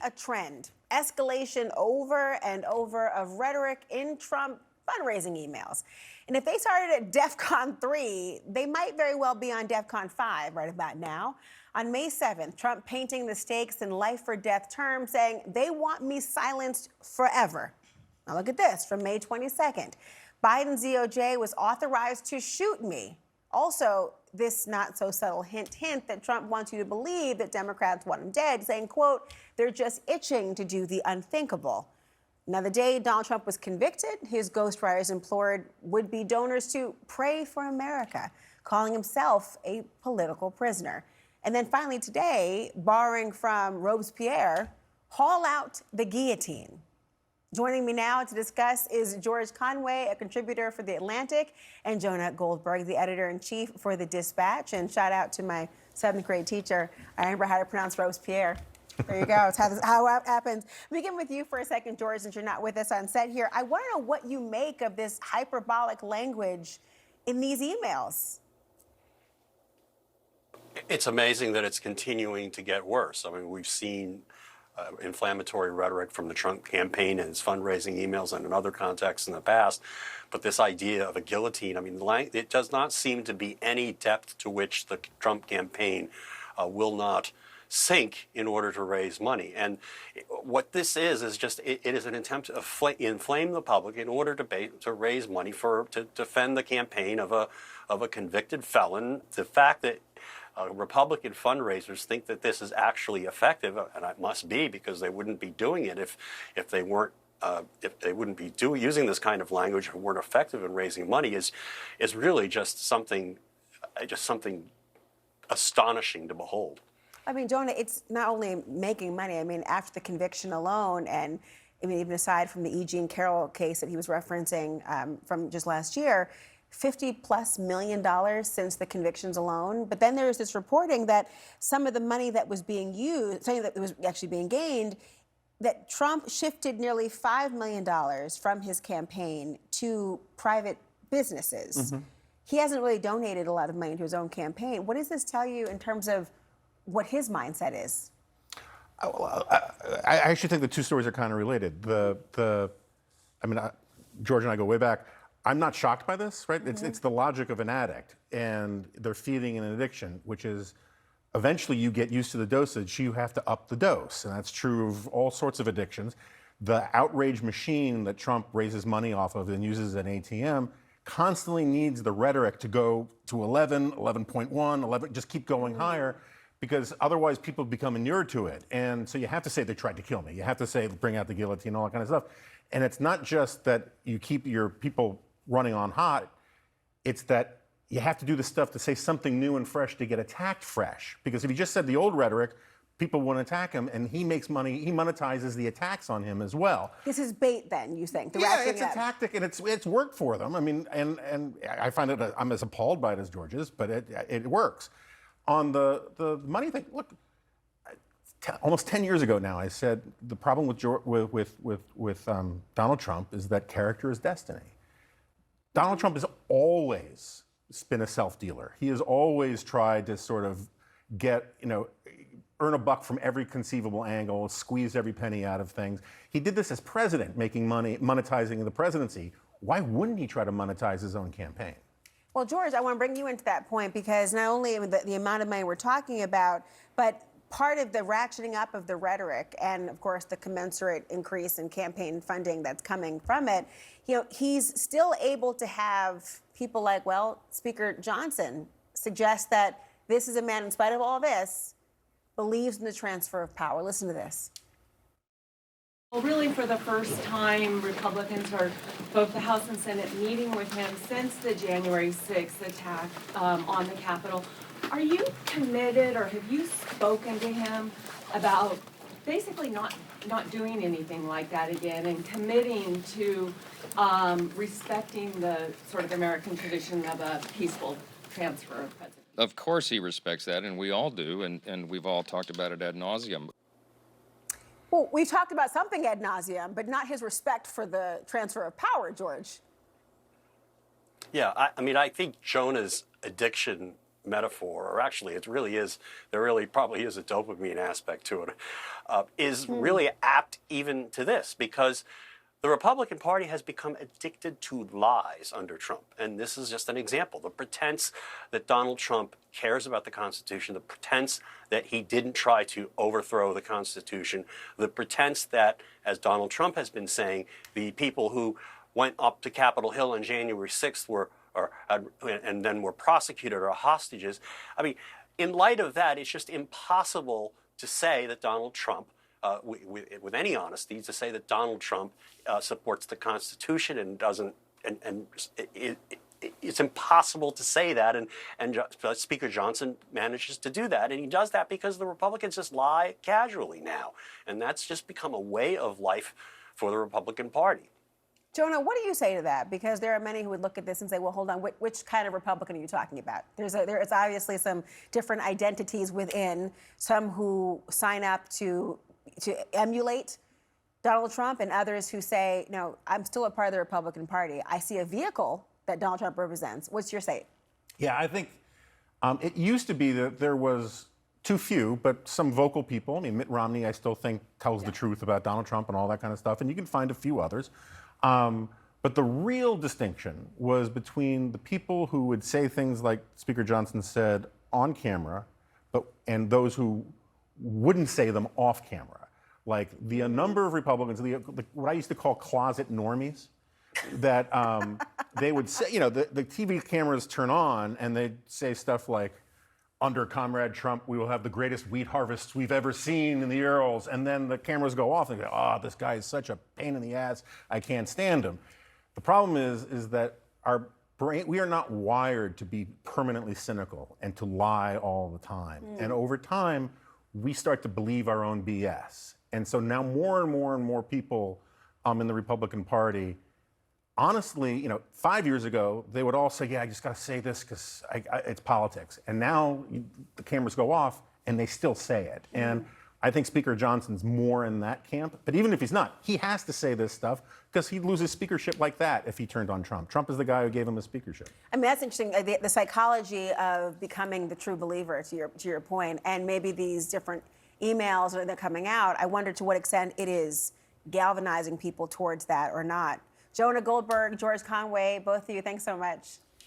a trend. Escalation over and over of rhetoric in Trump fundraising emails. And if they started at DEFCON 3, they might very well be on DEFCON 5 right about now. On May 7th, Trump painting the stakes in life or death terms, saying they want me silenced forever. Now look at this from May 22nd. Biden's DOJ was authorized to shoot me. Also, this not so subtle hint that Trump wants you to believe that Democrats want him dead, saying, quote, they're just itching to do the unthinkable. Now, the day Donald Trump was convicted, his ghostwriters implored would-be donors to pray for America, calling himself a political prisoner. And then finally today, borrowing from Robespierre, haul out the guillotine. Joining me now to discuss is George Conway, a contributor for The Atlantic, and Jonah Goldberg, the editor-in-chief for The Dispatch. And shout out to my 7th grade teacher. I remember how to pronounce Robespierre. There you go. It's how it happens. Begin with you for a second, George, since you're not with us on set here. I want to know what you make of this hyperbolic language in these emails. It's amazing that it's continuing to get worse. I mean, we've seen inflammatory rhetoric from the Trump campaign and his fundraising emails and in other contexts in the past. But this idea of a guillotine, I mean, it does not seem to be any depth to which the Trump campaign will not sink in order to raise money. And what this is just, it is an attempt to inflame the public in order to raise money to defend the campaign of a convicted felon. The fact that Republican fundraisers think that this is actually effective, and it must be because they wouldn't be doing it if they weren't wouldn't be using this kind of language and weren't effective in raising money is really just something astonishing to behold. I mean, Jonah, it's not only making money. I mean, after the conviction alone, and I mean, even aside from the E. Jean Carroll case that he was referencing from just last year, $50+ million since the convictions alone. But then there's this reporting that some of the money that was being used, something that was actually being gained, that Trump shifted nearly $5 million from his campaign to private businesses. Mm-hmm. He hasn't really donated a lot of money to his own campaign. What does this tell you in terms of what his mindset is? I actually think the two stories are kind of related. George and I go way back. I'm not shocked by this, right? Mm-hmm. It's the logic of an addict, and they're feeding an addiction, which is eventually you get used to the dosage, you have to up the dose, and that's true of all sorts of addictions. The outrage machine that Trump raises money off of and uses as an ATM constantly needs the rhetoric to go to 11, 11.1, 11, just keep going higher, because otherwise people become inured to it. And so you have to say they tried to kill me. You have to say bring out the guillotine, all that kind of stuff. And it's not just that you keep your people running on hot, it's that you have to do the stuff to say something new and fresh to get attacked fresh. Because if you just said the old rhetoric, people wouldn't attack him, and he makes money, he monetizes the attacks on him as well. This is bait then, you think? Yeah, it's a tactic, and it's worked for them. I mean, and I find it, I'm as appalled by it as George is, but it works. On the money thing, look, almost 10 years ago now, I said the problem with Donald Trump is that character is destiny. Donald Trump has always been a self-dealer. He has always tried to sort of earn a buck from every conceivable angle, squeeze every penny out of things. He did this as president, making money, monetizing the presidency. Why wouldn't he try to monetize his own campaign? Well, George, I want to bring you into that point because not only the amount of money we're talking about, but part of the ratcheting up of the rhetoric and, of course, the commensurate increase in campaign funding that's coming from it, he's still able to have people like, Speaker Johnson suggest that this is a man, in spite of all this, believes in the transfer of power. Listen to this. Well, really, for the first time, Republicans are, both the House and Senate, meeting with him since the January 6th attack on the Capitol. Are you committed, or have you spoken to him about basically not doing anything like that again and committing to respecting the sort of American tradition of a peaceful transfer of presidency? Of course he respects that, and we all do, and we've all talked about it ad nauseum. Well, we talked about something ad nauseum, but not his respect for the transfer of power, George. Yeah, I mean, I think Jonah's addiction metaphor, or actually it really is, there really probably is a dopamine aspect to it, is really apt even to this, because the Republican Party has become addicted to lies under Trump. And this is just an example. The pretense that Donald Trump cares about the Constitution, the pretense that he didn't try to overthrow the Constitution, the pretense that, as Donald Trump has been saying, the people who went up to Capitol Hill on January 6th and then were prosecuted are hostages. I mean, in light of that, it's just impossible to say that Donald Trump, with any honesty, to say that Donald Trump supports the Constitution and doesn't, and it's impossible to say that, and Speaker Johnson manages to do that, and he does that because the Republicans just lie casually now, and that's just become a way of life for the Republican Party. Jonah, what do you say to that? Because there are many who would look at this and say, well, hold on, which kind of Republican are you talking about? There's obviously some different identities within, some who sign up to emulate Donald Trump, and others who say, no, I'm still a part of the Republican Party. I see a vehicle that Donald Trump represents. What's your say? Yeah, I think it used to be that there was too few, but some vocal people. I mean, Mitt Romney, I still think, tells the truth about Donald Trump and all that kind of stuff, and you can find a few others. But the real distinction was between the people who would say things like Speaker Johnson said on camera, and those who wouldn't say them off camera. Like the number of Republicans, what I used to call closet normies, that they would say, you know, the TV cameras turn on and they'd say stuff like, under Comrade Trump, we will have the greatest wheat harvests we've ever seen in the Urals. And then the cameras go off and go, oh, this guy is such a pain in the ass. I can't stand him. The problem is that our brain, we are not wired to be permanently cynical and to lie all the time. And over time, we start to believe our own BS. And so now more and more and more people in the Republican Party, honestly, you know, 5 years ago, they would all say, yeah, I just got to say this because it's politics. And now the cameras go off and they still say it. And I think Speaker Johnson's more in that camp. But even if he's not, he has to say this stuff because he'd lose his speakership like that if he turned on Trump. Trump is the guy who gave him the speakership. I mean, that's interesting, the psychology of becoming the true believer, to your point, and maybe these different emails that are coming out. I wonder to what extent it is galvanizing people towards that or not. Jonah Goldberg, George Conway, both of you, thanks so much.